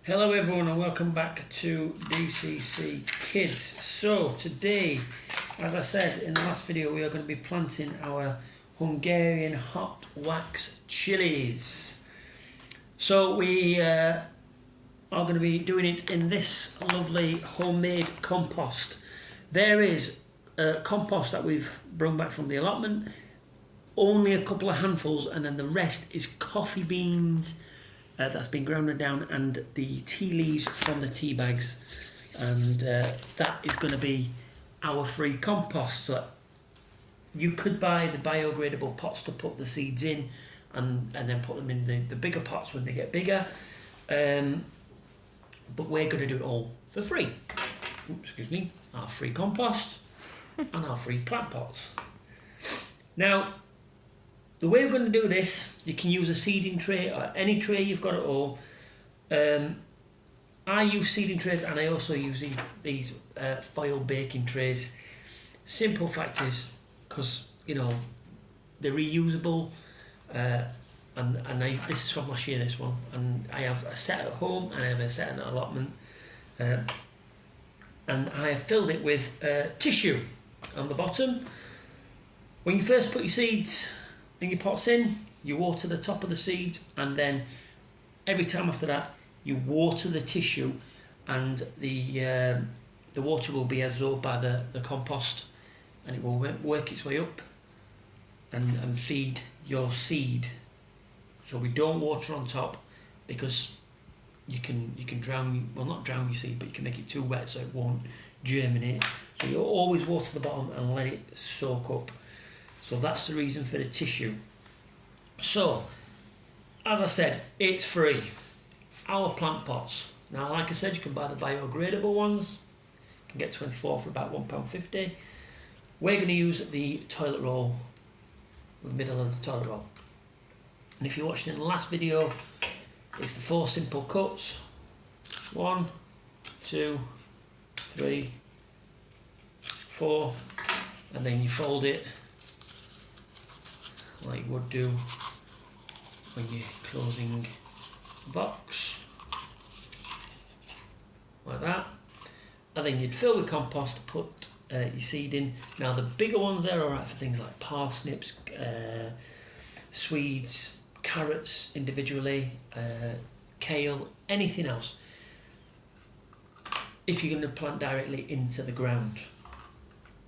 Hello everyone and welcome back to DCC Kids. So today, as I said in the last video, we are going to be planting our Hungarian hot wax chilies. So we are going to be doing it in this lovely homemade compost. There is compost that we've brought back from the allotment, only a couple of handfuls, and then the rest is coffee beans that's been ground down, and the tea leaves from the tea bags, and that is going to be our free compost. So you could buy the biodegradable pots to put the seeds in, and then put them in the bigger pots when they get bigger, but we're going to do it all for free. Oops, excuse me, our free compost and our free plant pots. Now, the way we're going to do this, you can use a seeding tray or any tray you've got at all. I use seeding trays, and I also use these foil baking trays. Simple fact is, because you know they're reusable, and this is from last year, this one, and I have a set at home and I have a set in an allotment, and I have filled it with tissue on the bottom. When you first put your seeds in your pots in, you water the top of the seeds, and then every time after that you water the tissue, and the water will be absorbed by the compost, and it will work its way up and feed your seed. So we don't water on top, because you can drown, well, not drown your seed, but you can make it too wet so it won't germinate. So you always water the bottom and let it soak up. So that's the reason for the tissue. So, as I said, it's free. Our plant pots. Now, like I said, you can buy the biodegradable ones. You can get 24 for about £1.50. We're going to use the toilet roll, the middle of the toilet roll. And if you watched in the last video, it's the 4 simple cuts. 1, 2, 3, 4, and then you fold it like you would do when you're closing the box, like that, and then you'd fill with compost, put your seed in. Now the bigger ones there are alright for things like parsnips, Swedes, carrots individually, kale, anything else, if you're going to plant directly into the ground.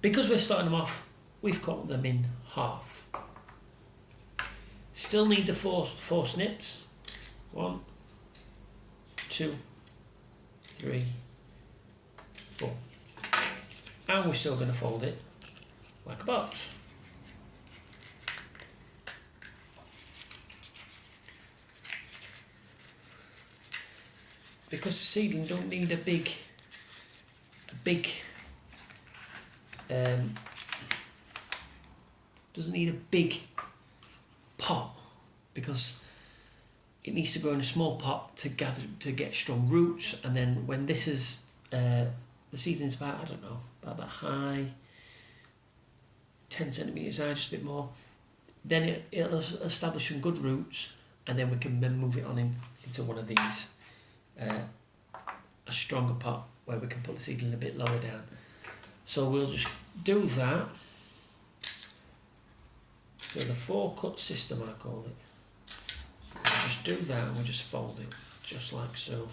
Because we're starting them off, we've cut them in half. Still need the four snips. 1, 2, 3, 4. And we're still going to fold it like a box. Because the seedling don't need a big doesn't need a big pot, because it needs to grow in a small pot to get strong roots. And then when this is the seedling's about, I don't know, about that high, 10 centimetres high, just a bit more, then it'll establish some good roots, and then we can then move it on into one of these, a stronger pot where we can put the seedling a bit lower down. So we'll just do that. So the 4-cut system, I call it. We'll just do that, and we'll just fold it, just like so.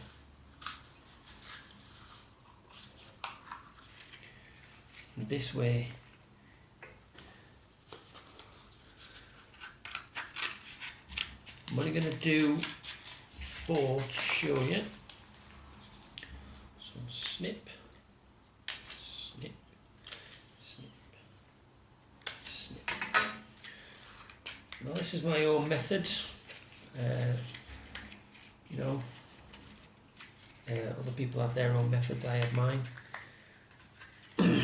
And this way, I'm only going to do 4 to show you. So snip, snip, snip, snip. Now this is my own method. You know, other people have their own methods. I have mine. And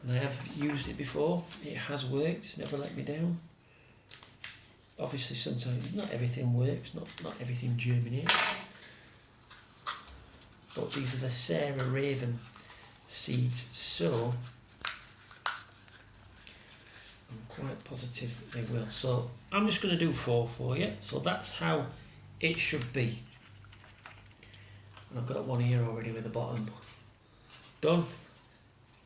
I have used it before. It has worked. It's never let me down. Obviously, sometimes not everything works. Not everything germinates. But these are the Sarah Raven seeds. So I'm quite positive they will. So I'm just going to do 4 for you. So that's how it should be. And I've got one here already with the bottom done.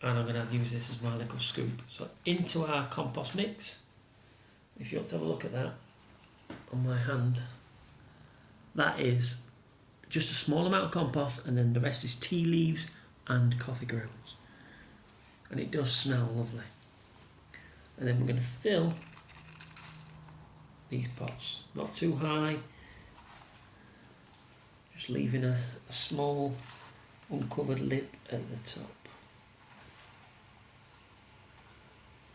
And I'm going to use this as my little scoop. So into our compost mix. If you want to have a look at that on my hand, that is just a small amount of compost, and then the rest is tea leaves and coffee grounds. And it does smell lovely. And then we're going to fill these pots, not too high, just leaving a small uncovered lip at the top.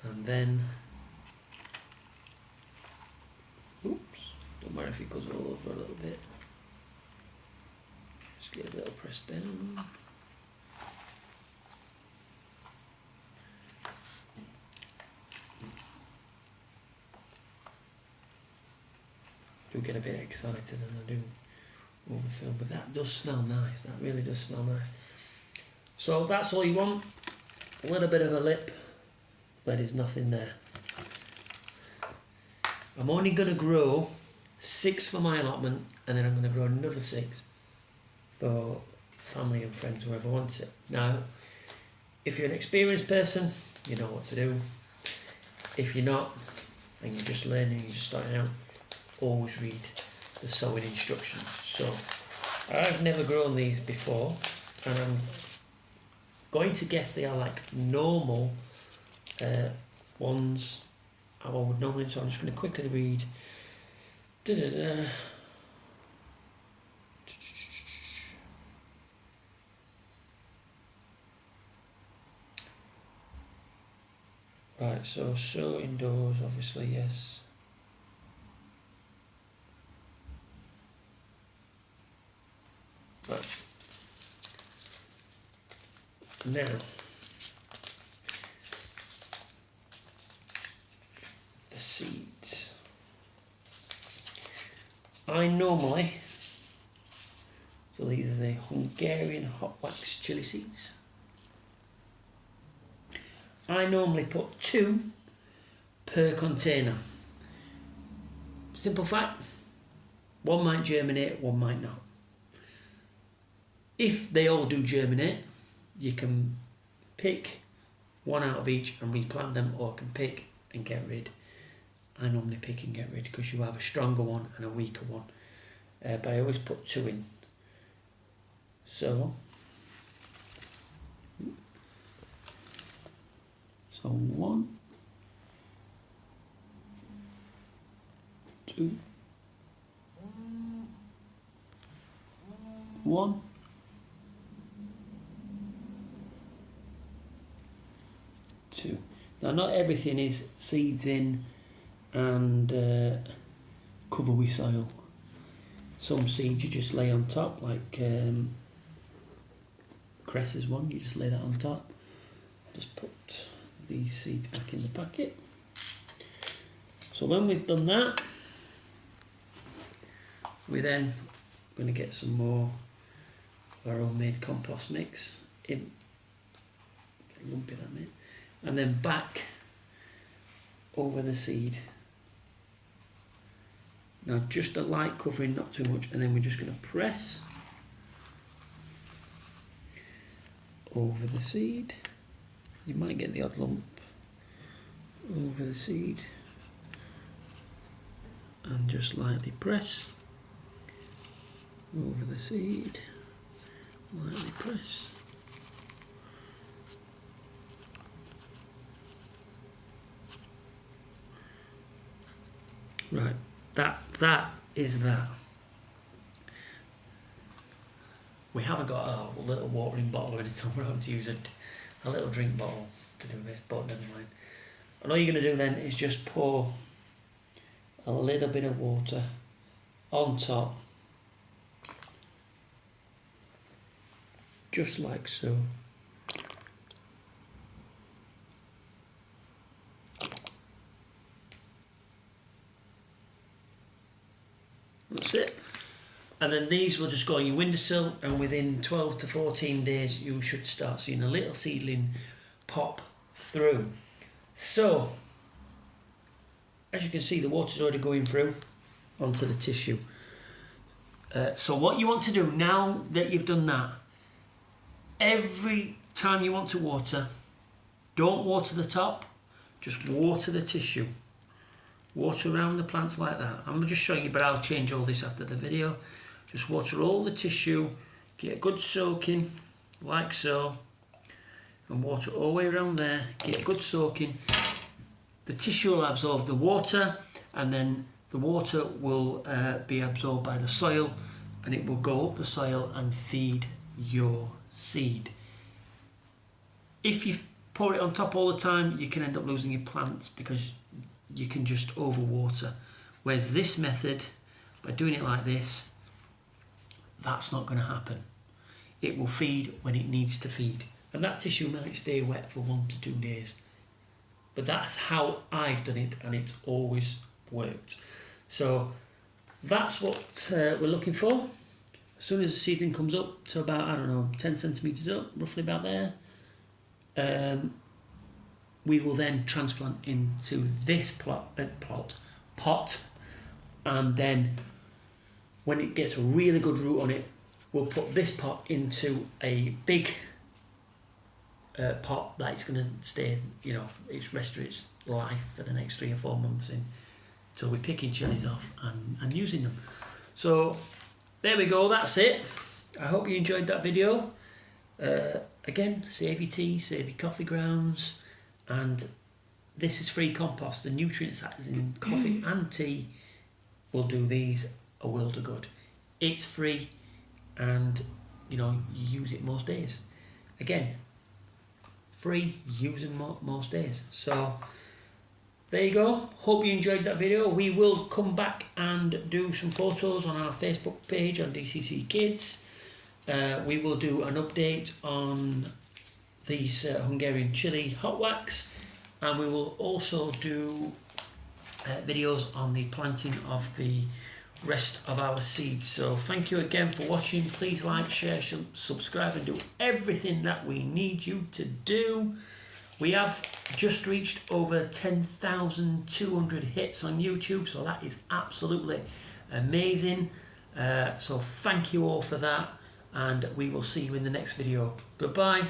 And then, oops, don't worry if it goes all over a little bit. Just get a little press down. I do get a bit excited and I do overfill, but that does smell nice. That really does smell nice. So that's all you want. A little bit of a lip, but there's nothing there. I'm only going to grow 6 for my allotment, and then I'm going to grow another 6 for family and friends, whoever wants it. Now, if you're an experienced person, you know what to do. If you're not, and you're just learning, you're just starting out, always read the sowing instructions. So, I've never grown these before, and I'm going to guess they are like normal ones I would normally, so I'm just going to quickly read. Right, so sow indoors, obviously, yes. Right. Now, the seeds. I normally, so these are the Hungarian hot wax chilli seeds. I normally put 2 per container. Simple fact, one might germinate, one might not. If they all do germinate, you can pick 1 out of each and replant them, or can pick and get rid. I normally pick and get rid because you have a stronger one and a weaker one. But I always put 2 in. So 1, 2, 1, 2. Now, not everything is seeds in and cover with soil. Some seeds you just lay on top, like cress is one, you just lay that on top. Just put these seeds back in the packet. So when we've done that, we're then going to get some more of our homemade compost mix in. It's lumpy, that mate. And then back over the seed. Now just a light covering, not too much, and then we're just going to press over the seed. You might get the odd lump over the seed, and just lightly press over the seed, lightly press. Right, that is that. We haven't got a little watering bottle or anything. We're having to use a little drink bottle to do this, but never mind. And all you're going to do then is just pour a little bit of water on top, just like so. That's it. And then these will just go on your windowsill, and within 12 to 14 days you should start seeing a little seedling pop through. So as you can see, the water's already going through onto the tissue. So what you want to do now that you've done that, every time you want to water, don't water the top, just water the tissue. Water around the plants like that. I'm just showing you, but I'll change all this after the video. Just water all the tissue, get a good soaking, like so, and water all the way around there, get a good soaking. The tissue will absorb the water, and then the water will be absorbed by the soil, and it will go up the soil and feed your seed. If you pour it on top all the time, you can end up losing your plants because you can just overwater. Whereas this method, by doing it like this, that's not going to happen. It will feed when it needs to feed. And that tissue might stay wet for 1 to 2 days. But that's how I've done it, and it's always worked. So that's what we're looking for. As soon as the seedling comes up to about, I don't know, 10 centimetres up, roughly about there, we will then transplant into this pot, and then when it gets a really good root on it, we'll put this pot into a big pot that it's going to stay, it's rest of its life for the next 3 or 4 months in, till we're picking chilies off and using them. So there we go, that's it. I hope you enjoyed that video. Again, save your tea, save your coffee grounds, and this is free compost. The nutrients that is in coffee and tea will do these a world of good. It's free, and you use it most days. Again, free, using most days. So there you go. Hope you enjoyed that video. We will come back and do some photos on our Facebook page on DCC Kids. We will do an update on these Hungarian chili hot wax, and we will also do videos on the planting of the rest of our seeds. So thank you again for watching. Please like, share, subscribe, and do everything that we need you to do. We have just reached over 10,200 hits on YouTube, so that is absolutely amazing. So thank you all for that, and we will see you in the next video. Goodbye.